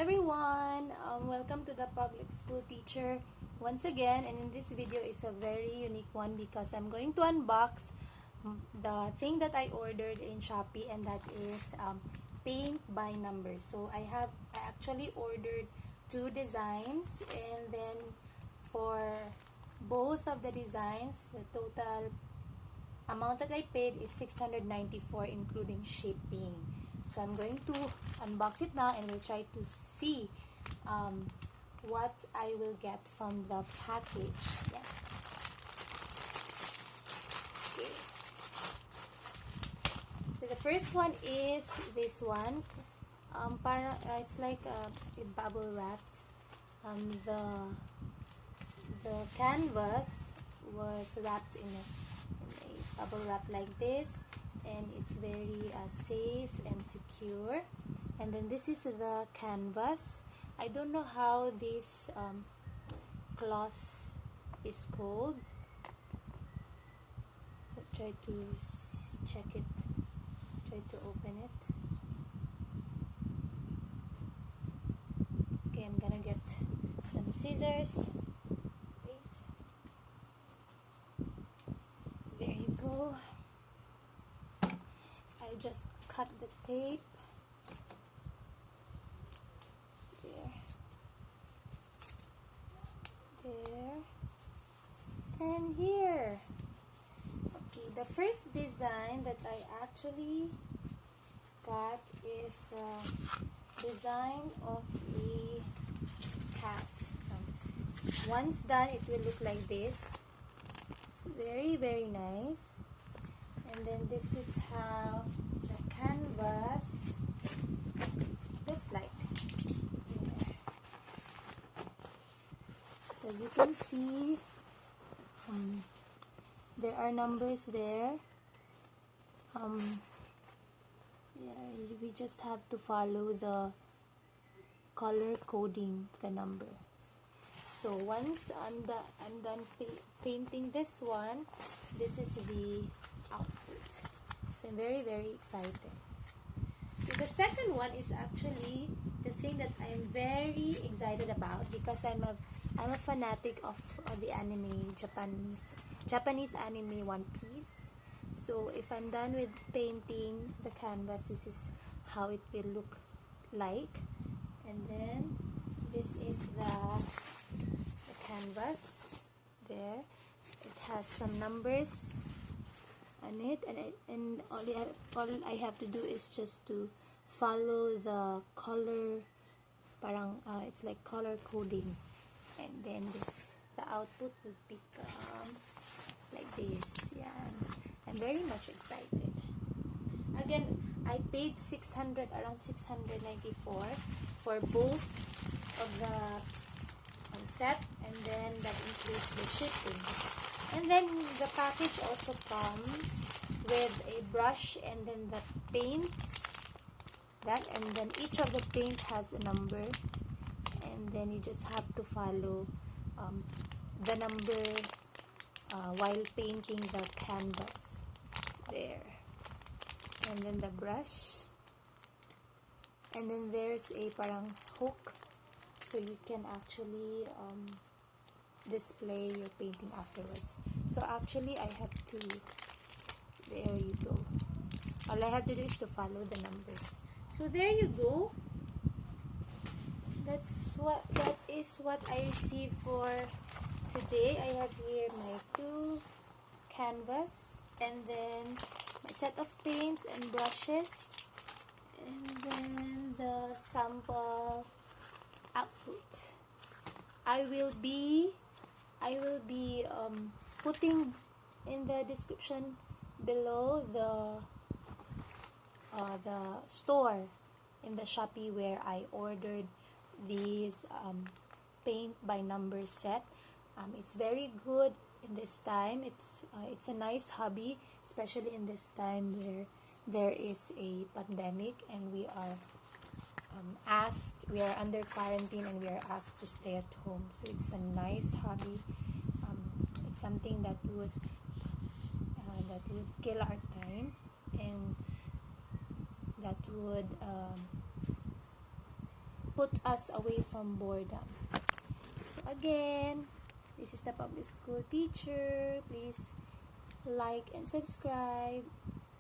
everyone, welcome to the public school teacher once again, and in this video is a very unique one because I'm going to unbox the thing that I ordered in Shopee, and that is paint by numbers. So I actually ordered two designs, and then for both of the designs the total amount that I paid is 694 including shipping. So I'm going to unbox it now, and we'll try to see what I will get from the package. Yeah. Okay. So the first one is this one. It's like a bubble wrapped. The canvas was wrapped in a bubble wrap like this, and it's very safe and secure. And then this is the canvas. I don't know how this cloth is called. I'll try to check it, try to open it. Okay, I'm gonna get some scissors. Wait, there you go. I just cut the tape there and here. Okay, the first design that I actually got is a design of a cat. Once done, it will look like this. It's very nice. And then this is how the canvas looks like. So as you can see, there are numbers there. We just have to follow the color coding the numbers. So once I'm done painting this one, this is the output. So I'm very excited. So the second one is actually the thing that I'm very excited about, because I'm a fanatic of the anime, Japanese anime One Piece. So if I'm done with painting the canvas, this is how it will look like. And then this is the canvas there. It has some numbers on it, and all I have to do is just to follow the color, it's like color coding, and then the output will become like this. Yeah, I'm very much excited. Again, I paid around 694 for both of the set, and then that includes the shipping. And then the package also comes with a brush, and then the paints, and then each of the paint has a number, and then you just have to follow the number while painting the canvas there. And then the brush, and then there's a parang hook, so you can actually display your painting afterwards. So actually I have to, there you go, all I have to do is to follow the numbers. So there you go. That is what I received for today. I have here my two canvas, and then my set of paints and brushes, and then the sample output. I will be putting in the description below the store in the Shopee where I ordered these paint by numbers set. It's very good in this time. It's a nice hobby, especially in this time where there is a pandemic, and we are under quarantine, and we are asked to stay at home. So it's a nice hobby. It's something that would kill our time, and that would put us away from boredom. So again, this is the public school teacher. Please like and subscribe.